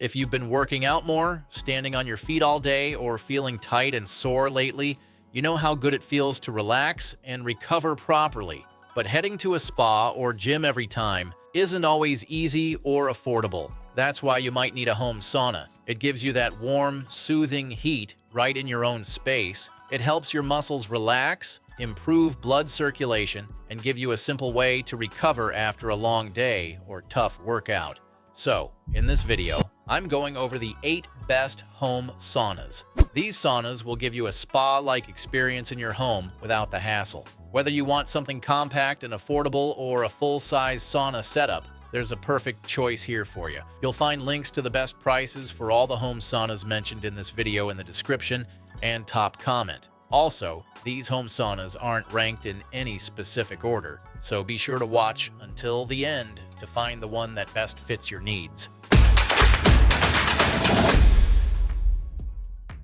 If you've been working out more, standing on your feet all day, or feeling tight and sore lately, you know how good it feels to relax and recover properly. But heading to a spa or gym every time isn't always easy or affordable. That's why you might need a home sauna. It gives you that warm, soothing heat right in your own space. It helps your muscles relax, improve blood circulation, and give you a simple way to recover after a long day or tough workout. So, in this video, I'm going over the 8 best home saunas. These saunas will give you a spa-like experience in your home without the hassle. Whether you want something compact and affordable or a full-size sauna setup, there's a perfect choice here for you. You'll find links to the best prices for all the home saunas mentioned in this video in the description and top comment. Also, these home saunas aren't ranked in any specific order, so be sure to watch until the end to find the one that best fits your needs.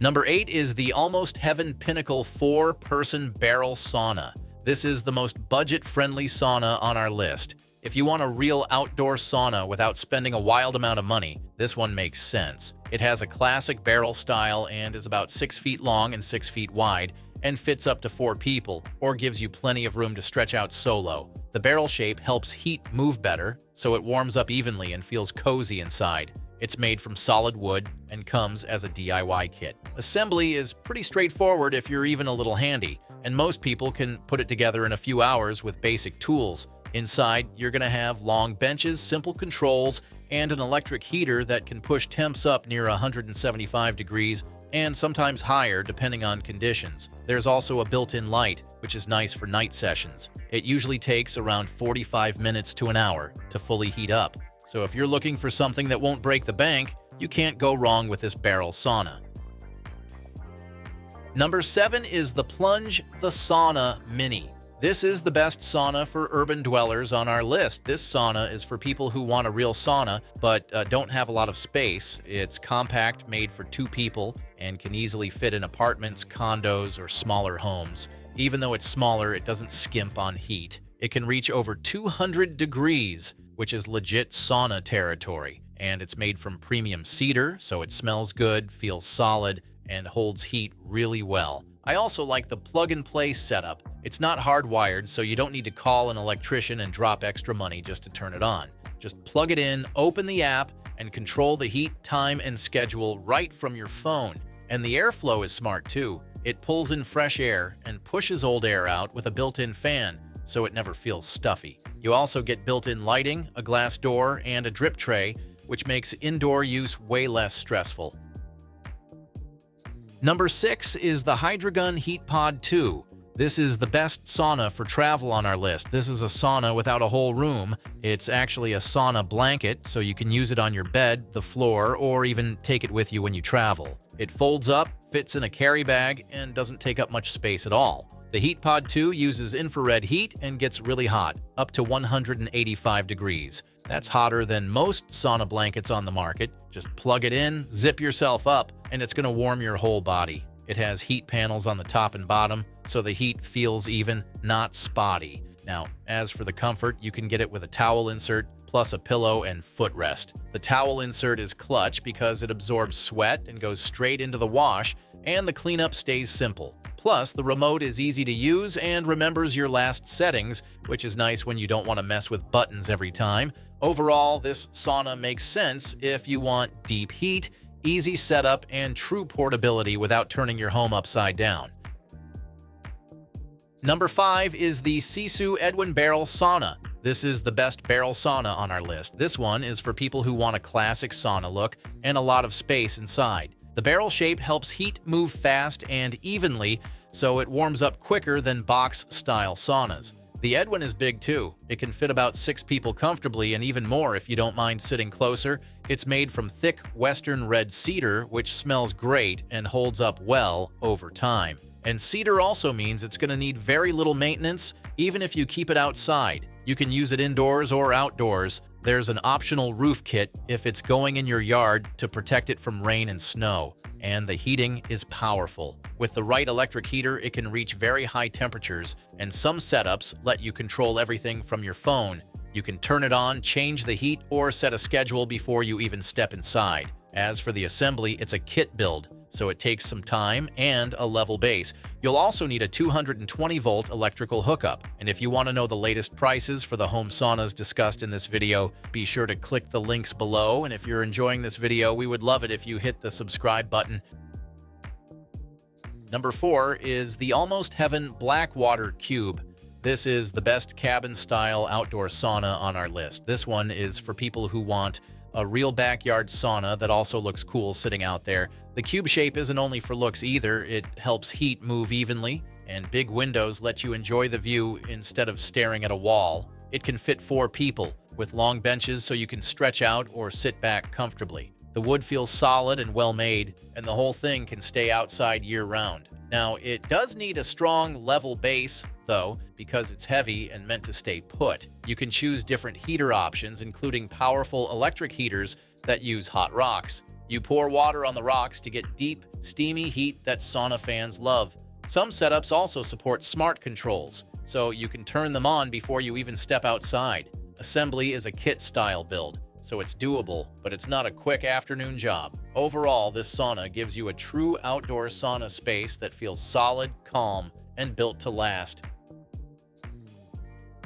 Number 8 is the Almost Heaven Pinnacle 4-person barrel sauna. This is the most budget-friendly sauna on our list. If you want a real outdoor sauna without spending a wild amount of money, this one makes sense. It has a classic barrel style and is about 6 feet long and 6 feet wide, and fits up to 4 people, or gives you plenty of room to stretch out solo. The barrel shape helps heat move better, so it warms up evenly and feels cozy inside. It's made from solid wood and comes as a DIY kit. Assembly is pretty straightforward if you're even a little handy, and most people can put it together in a few hours with basic tools. Inside, you're going to have long benches, simple controls, and an electric heater that can push temps up near 175 degrees and sometimes higher depending on conditions. There's also a built-in light, which is nice for night sessions. It usually takes around 45 minutes to an hour to fully heat up. So if you're looking for something that won't break the bank, you can't go wrong with this barrel sauna. Number 7 is the Plunge the Sauna Mini. This is the best sauna for urban dwellers on our list. This sauna is for people who want a real sauna but don't have a lot of space. It's compact, made for 2 people, and can easily fit in apartments, condos, or smaller homes. Even though it's smaller, it doesn't skimp on heat. It can reach over 200 degrees, which is legit sauna territory. And it's made from premium cedar, so it smells good, feels solid, and holds heat really well. I also like the plug-and-play setup. It's not hardwired, so you don't need to call an electrician and drop extra money just to turn it on. Just plug it in, open the app, and control the heat, time, and schedule right from your phone. And the airflow is smart too. It pulls in fresh air and pushes old air out with a built-in fan, so it never feels stuffy. You also get built-in lighting, a glass door, and a drip tray, which makes indoor use way less stressful. Number 6 is the Hydrogun Heat Pod 2. This is the best sauna for travel on our list. This is a sauna without a whole room. It's actually a sauna blanket, so you can use it on your bed, the floor, or even take it with you when you travel. It folds up, fits in a carry bag, and doesn't take up much space at all. The Heat Pod 2 uses infrared heat and gets really hot, up to 185 degrees. That's hotter than most sauna blankets on the market. Just plug it in, zip yourself up, and it's going to warm your whole body. It has heat panels on the top and bottom, so the heat feels even, not spotty. Now, as for the comfort, you can get it with a towel insert, plus a pillow and footrest. The towel insert is clutch because it absorbs sweat and goes straight into the wash, and the cleanup stays simple. Plus, the remote is easy to use and remembers your last settings, which is nice when you don't want to mess with buttons every time. Overall, this sauna makes sense if you want deep heat, easy setup, and true portability without turning your home upside down. Number 5 is the Sisu Edwin Barrel Sauna. This is the best barrel sauna on our list. This one is for people who want a classic sauna look and a lot of space inside. The barrel shape helps heat move fast and evenly, so it warms up quicker than box-style saunas. The Edwin is big too. It can fit about 6 people comfortably and even more if you don't mind sitting closer. It's made from thick western red cedar, which smells great and holds up well over time. And cedar also means it's going to need very little maintenance, even if you keep it outside. You can use it indoors or outdoors. There's an optional roof kit if it's going in your yard to protect it from rain and snow. And the heating is powerful. With the right electric heater, it can reach very high temperatures, and some setups let you control everything from your phone. You can turn it on, change the heat, or set a schedule before you even step inside. As for the assembly, it's a kit build, so it takes some time and a level base. You'll also need a 220-volt electrical hookup. And if you want to know the latest prices for the home saunas discussed in this video, be sure to click the links below. And if you're enjoying this video, we would love it if you hit the subscribe button. Number 4 is the Almost Heaven Blackwater Cube. This is the best cabin-style outdoor sauna on our list. This one is for people who want a real backyard sauna that also looks cool sitting out there. The cube shape isn't only for looks either. It helps heat move evenly, and big windows let you enjoy the view instead of staring at a wall. It can fit 4 people, with long benches so you can stretch out or sit back comfortably. The wood feels solid and well made, and the whole thing can stay outside year-round. Now, it does need a strong level base, though, because it's heavy and meant to stay put. You can choose different heater options, including powerful electric heaters that use hot rocks. You pour water on the rocks to get deep, steamy heat that sauna fans love. Some setups also support smart controls, so you can turn them on before you even step outside. Assembly is a kit-style build, so it's doable, but it's not a quick afternoon job. Overall, this sauna gives you a true outdoor sauna space that feels solid, calm, and built to last.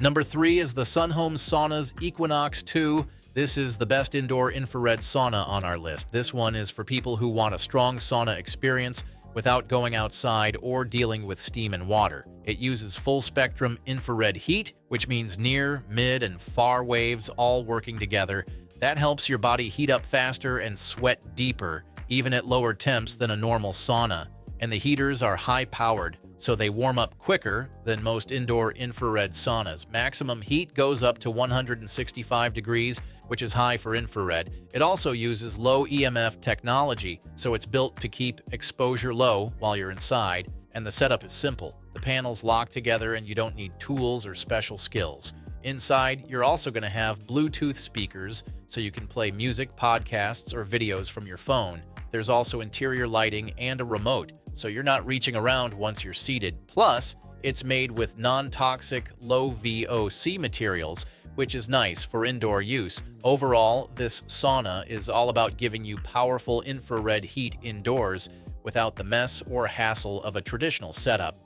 Number 3 is the Home Saunas Equinox 2. This is the best indoor infrared sauna on our list. This one is for people who want a strong sauna experience without going outside or dealing with steam and water. It uses full-spectrum infrared heat, which means near, mid, and far waves all working together. That helps your body heat up faster and sweat deeper, even at lower temps than a normal sauna. And the heaters are high-powered, so they warm up quicker than most indoor infrared saunas. Maximum heat goes up to 165 degrees, which is high for infrared. It also uses low EMF technology, so it's built to keep exposure low while you're inside, and the setup is simple. The panels lock together and you don't need tools or special skills. Inside, you're also going to have Bluetooth speakers, so you can play music, podcasts, or videos from your phone. There's also interior lighting and a remote, so you're not reaching around once you're seated. Plus, it's made with non-toxic, low VOC materials, which is nice for indoor use. Overall, this sauna is all about giving you powerful infrared heat indoors without the mess or hassle of a traditional setup.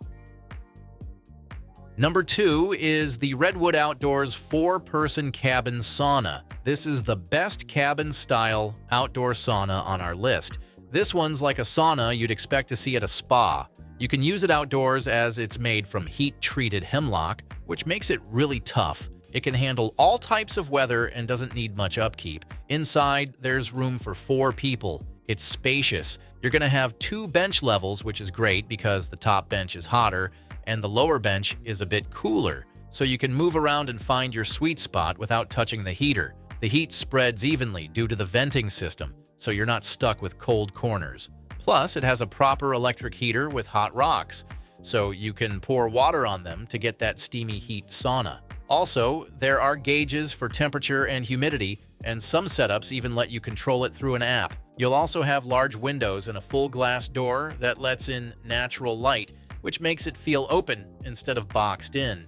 Number 2 is the Redwood Outdoors 4-person cabin sauna. This is the best cabin-style outdoor sauna on our list. This one's like a sauna you'd expect to see at a spa. You can use it outdoors as it's made from heat-treated hemlock, which makes it really tough. It can handle all types of weather and doesn't need much upkeep. Inside, there's room for 4 people. It's spacious. You're going to have 2 bench levels, which is great because the top bench is hotter, and the lower bench is a bit cooler, so you can move around and find your sweet spot without touching the heater. The heat spreads evenly due to the venting system, so you're not stuck with cold corners. Plus, it has a proper electric heater with hot rocks, so you can pour water on them to get that steamy heat sauna. Also, there are gauges for temperature and humidity, and some setups even let you control it through an app. You'll also have large windows and a full glass door that lets in natural light, which makes it feel open instead of boxed in.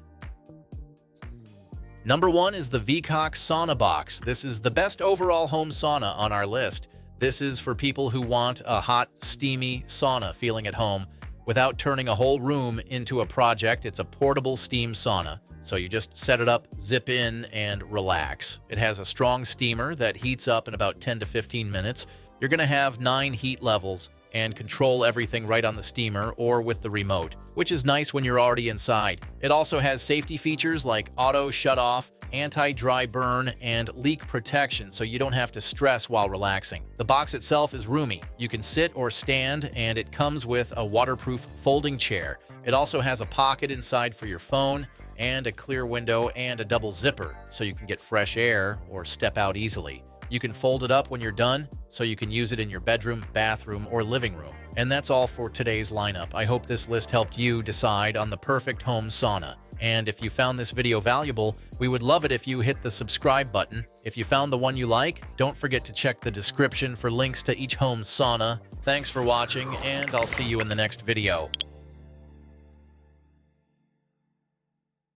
Number 1 is the VCOC Sauna Box. This is the best overall home sauna on our list. This is for people who want a hot, steamy sauna feeling at home without turning a whole room into a project. It's a portable steam sauna, so you just set it up, zip in, and relax. It has a strong steamer that heats up in about 10 to 15 minutes. You're going to have 9 heat levels and control everything right on the steamer or with the remote, which is nice when you're already inside. It also has safety features like auto shut-off, anti-dry burn, and leak protection, so you don't have to stress while relaxing. The box itself is roomy. You can sit or stand, and it comes with a waterproof folding chair. It also has a pocket inside for your phone, and a clear window and a double zipper, so you can get fresh air or step out easily. You can fold it up when you're done, so you can use it in your bedroom, bathroom, or living room. And that's all for today's lineup. I hope this list helped you decide on the perfect home sauna. And if you found this video valuable, we would love it if you hit the subscribe button. If you found the one you like, don't forget to check the description for links to each home sauna. Thanks for watching, and I'll see you in the next video.